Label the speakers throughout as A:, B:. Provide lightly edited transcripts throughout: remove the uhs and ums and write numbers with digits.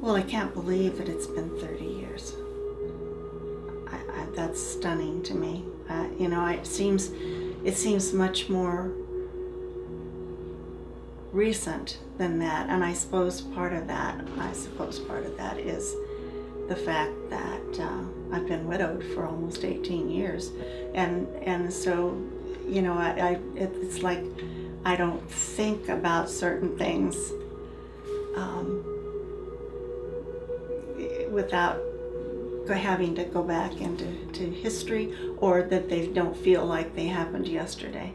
A: Well, I can't believe that it's been 30 years. That's stunning to me. It seems much more recent than that, and I suppose part of that is the fact that I've been widowed for almost 18 years, and so it's like I don't think about certain things without having to go back into history, or that they don't feel like they happened yesterday.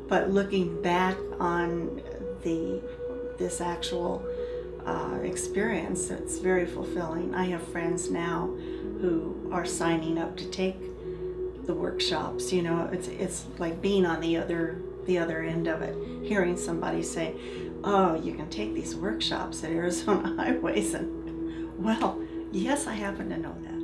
A: But looking back on this actual experience, it's very fulfilling. I have friends now who are signing up to take the workshops. It's like being on the other end of it, hearing somebody say, "Oh, you can take these workshops at Arizona Highways," and well, yes, I happen to know that.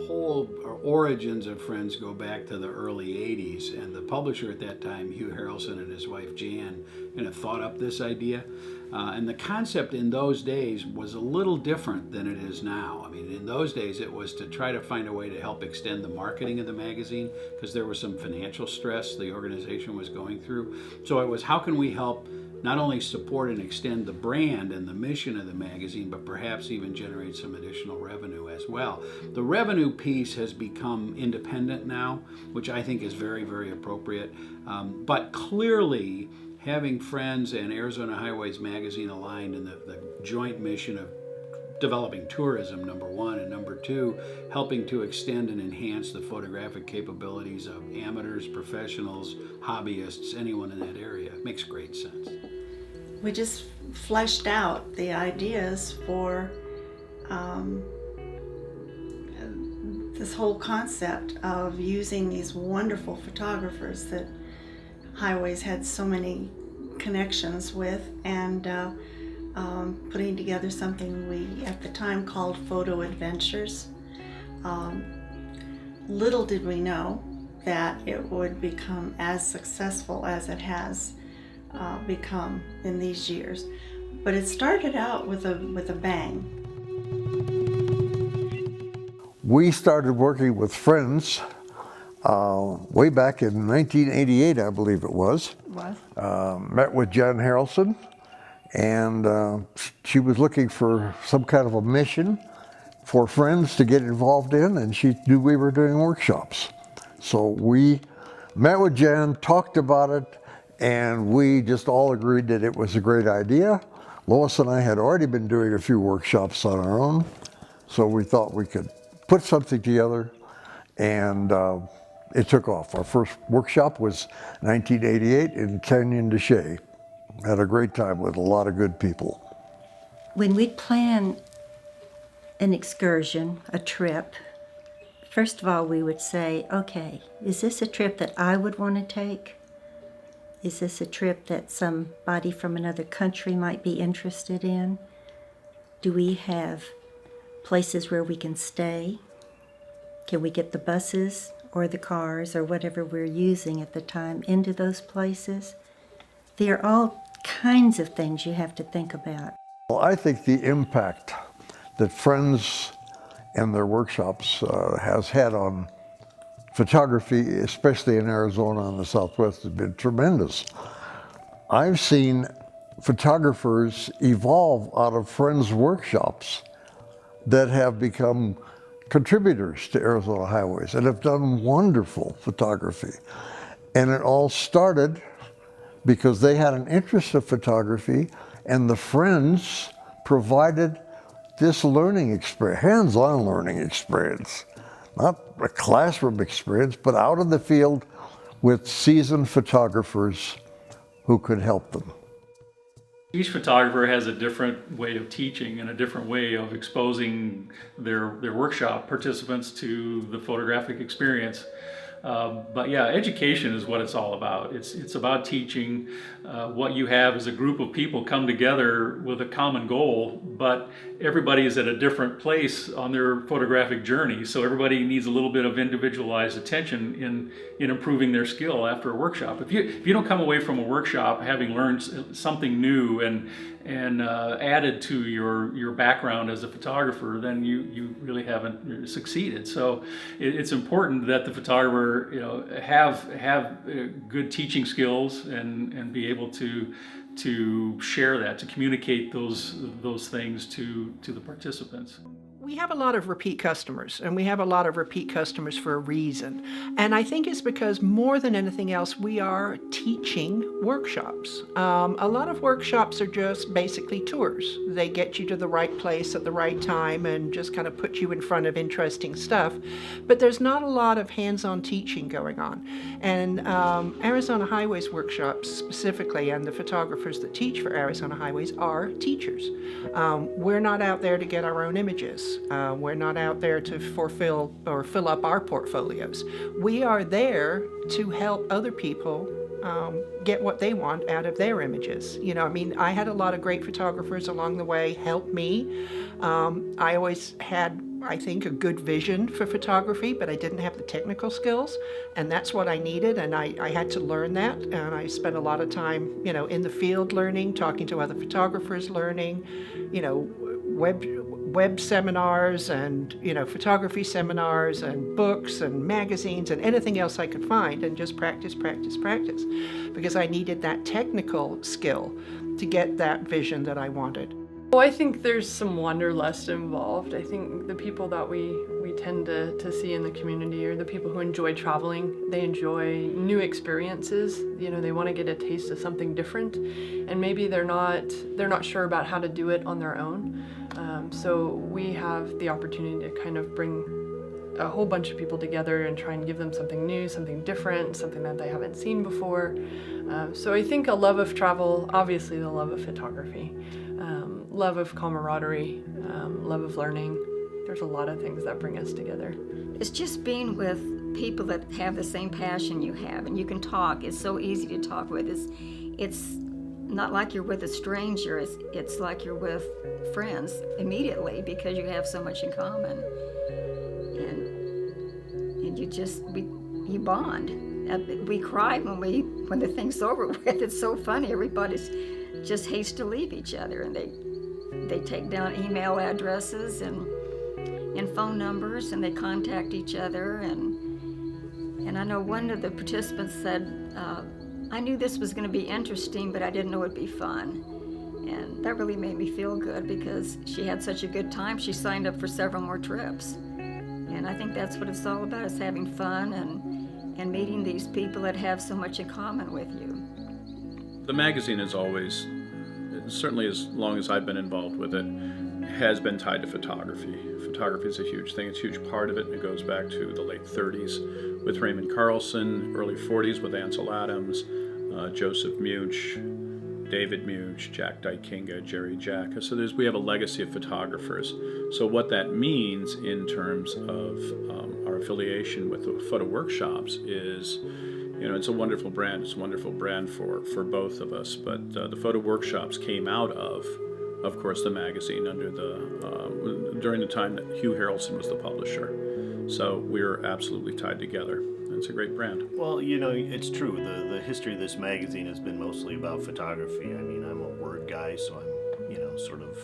B: Whole origins of Friends go back to the early 80s, and the publisher at that time, Hugh Harrelson, and his wife Jan thought up this idea. And the concept in those days was a little different than it is now. I mean, in those days it was to try to find a way to help extend the marketing of the magazine, because there was some financial stress the organization was going through. So it was, how can we help not only support and extend the brand and the mission of the magazine, but perhaps even generate some additional revenue as well. The revenue piece has become independent now, which I think is very, very appropriate. But clearly, having Friends and Arizona Highways magazine aligned in the joint mission of developing tourism, number one, and number two, helping to extend and enhance the photographic capabilities of amateurs, professionals, hobbyists, anyone in that area, makes great sense.
A: We just fleshed out the ideas for this whole concept of using these wonderful photographers that Highways had so many connections with, and putting together something we at the time called Photo Adventures. Little did we know that it would become as successful as it has become in these years. But it started out with a bang.
C: We started working with Friends way back in 1988, I believe it was. Met with Jan Harrelson, and she was looking for some kind of a mission for Friends to get involved in, and she knew we were doing workshops. So we met with Jan, talked about it, and we just all agreed that it was a great idea. Lois and I had already been doing a few workshops on our own, so we thought we could put something together, and it took off. Our first workshop was 1988 in Canyon de Chelly. Had a great time with a lot of good people.
D: When we'd plan an excursion, a trip, first of all we would say, okay, is this a trip that I would want to take? Is this a trip that somebody from another country might be interested in? Do we have places where we can stay? Can we get the buses or the cars or whatever we're using at the time into those places? There are all kinds of things you have to think about.
C: Well, I think the impact that Friends and their workshops has had on photography, especially in Arizona and the Southwest, has been tremendous. I've seen photographers evolve out of Friends workshops that have become contributors to Arizona Highways and have done wonderful photography. And it all started because they had an interest in photography, and the Friends provided this learning experience, hands-on learning experience. Not a classroom experience, but out in the field with seasoned photographers who could help them.
E: Each photographer has a different way of teaching and a different way of exposing their workshop participants to the photographic experience. But yeah, education is what it's all about. It's about teaching. What you have is a group of people come together with a common goal, but everybody is at a different place on their photographic journey. So everybody needs a little bit of individualized attention in improving their skill after a workshop. If you don't come away from a workshop having learned something new and added to your background as a photographer, then you really haven't succeeded. So it's important that the photographer, have good teaching skills and be able to share that, to communicate those things to the participants.
F: We have a lot of repeat customers, and we have a lot of repeat customers for a reason. And I think it's because more than anything else, we are teaching workshops. A lot of workshops are just basically tours. They get you to the right place at the right time and just kind of put you in front of interesting stuff. But there's not a lot of hands-on teaching going on. And Arizona Highways workshops specifically, and the photographers that teach for Arizona Highways are teachers. We're not out there to get our own images. We're not out there to fulfill or fill up our portfolios. We are there to help other people get what they want out of their images. I had a lot of great photographers along the way help me. I always had, I think, a good vision for photography, but I didn't have the technical skills, and that's what I needed, and I had to learn that, and I spent a lot of time, in the field learning, talking to other photographers, learning, web seminars and photography seminars and books and magazines and anything else I could find, and just practice because I needed that technical skill to get that vision that I wanted.
G: Well, I think there's some wanderlust involved. I think the people that we tend to see in the community are the people who enjoy traveling. They enjoy new experiences. They want to get a taste of something different, and maybe they're not sure about how to do it on their own. So we have the opportunity to kind of bring a whole bunch of people together and try and give them something new, something different, something that they haven't seen before. So I think a love of travel, obviously the love of photography, love of camaraderie, love of learning. There's a lot of things that bring us together.
H: It's just being with people that have the same passion you have, and you can talk. It's so easy to talk with. It's not like you're with a stranger. It's like you're with friends immediately because you have so much in common, and you bond. We cry when the thing's over with. It's so funny. Everybody's just hates to leave each other, and they take down email addresses and phone numbers, and they contact each other. And I know one of the participants said, I knew this was going to be interesting, but I didn't know it'd be fun. And that really made me feel good because she had such a good time. She signed up for several more trips. And I think that's what it's all about, is having fun and meeting these people that have so much in common with you.
I: The magazine is always, certainly as long as I've been involved with it, has been tied to photography. Photography is a huge thing. It's a huge part of it, and it goes back to the late 30s with Raymond Carlson, early 40s with Ansel Adams, Joseph Much, David Much, Jack Dykinga, Jerry Jacka. So we have a legacy of photographers. So what that means in terms of our affiliation with the photo workshops is, it's a wonderful brand. It's a wonderful brand for both of us. But the photo workshops came out of course, the magazine under during the time that Hugh Harrelson was the publisher. So we're absolutely tied together. It's a great brand.
J: Well, it's true. The history of this magazine has been mostly about photography. I mean, I'm a word guy, so I'm, sort of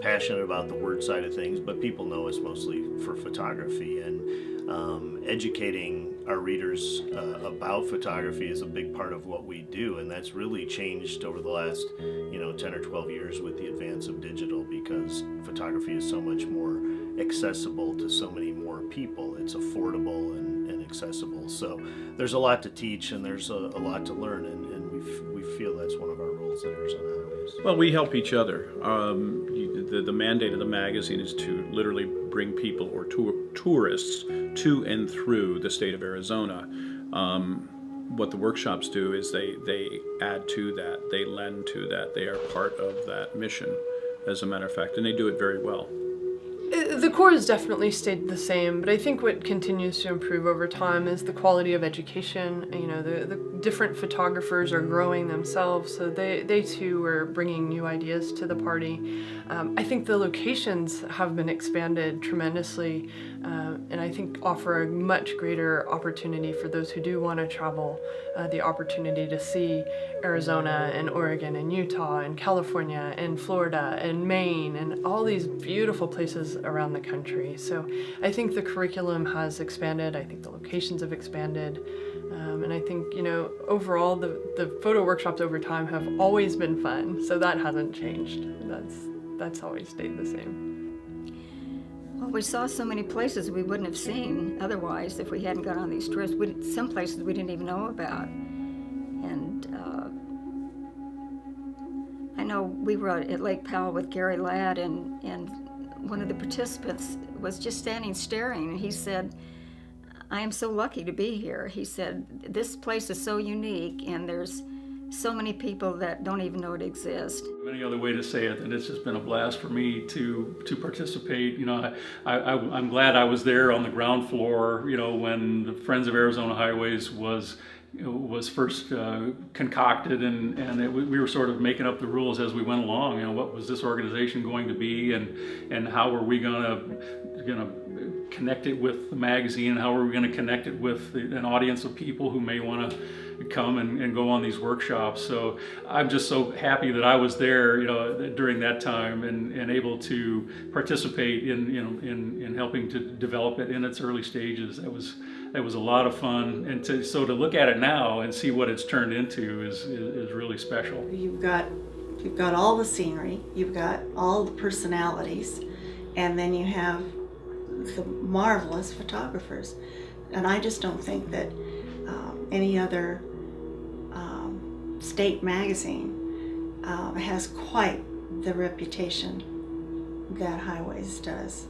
J: passionate about the word side of things, but people know us mostly for photography. And educating our readers about photography is a big part of what we do, and that's really changed over the last 10 or 12 years with the advance of digital, because photography is so much more accessible to so many more people. It's affordable and accessible. So there's a lot to teach, and there's a lot to learn, and we feel that's one of our roles at Arizona Highways.
I: Well, we help each other. The mandate of the magazine is to literally bring people or tourists to and through the state of Arizona. What the workshops do is they add to that, they lend to that, they are part of that mission, as a matter of fact, and they do it very well.
G: The core has definitely stayed the same, but I think what continues to improve over time is the quality of education. You know, the different photographers are growing themselves, so they too are bringing new ideas to the party. I think the locations have been expanded tremendously, and I think offer a much greater opportunity for those who do want to travel, the opportunity to see Arizona and Oregon and Utah and California and Florida and Maine and all these beautiful places around the country. So I think the curriculum has expanded. I think the locations have expanded. And I think, you know, overall the photo workshops over time have always been fun. So that hasn't changed. That's always stayed the same.
H: Well, we saw so many places we wouldn't have seen otherwise if we hadn't gone on these trips. Some places we didn't even know about. And I know we were at Lake Powell with Gary Ladd, and one of the participants was just standing staring, and he said, "I am so lucky to be here." He said, "This place is so unique, and there's so many people that don't even know it exists."
E: Any other way to say it, and it's just been a blast for me to participate. You know, I'm glad I was there on the ground floor, you know, when the Friends of Arizona Highways was first concocted, and we were sort of making up the rules as we went along. You know, what was this organization going to be, and how were we gonna connect it with the magazine, and how were we going to connect it with an audience of people who may want to come and go on these workshops. So I'm just so happy that I was there, you know, during that time and able to participate in helping to develop it in its early stages. That was a lot of fun, and to look at it now and see what it's turned into is really special.
A: You've got all the scenery, you've got all the personalities, and then you have the marvelous photographers. And I just don't think that any other state magazine has quite the reputation that Highways does.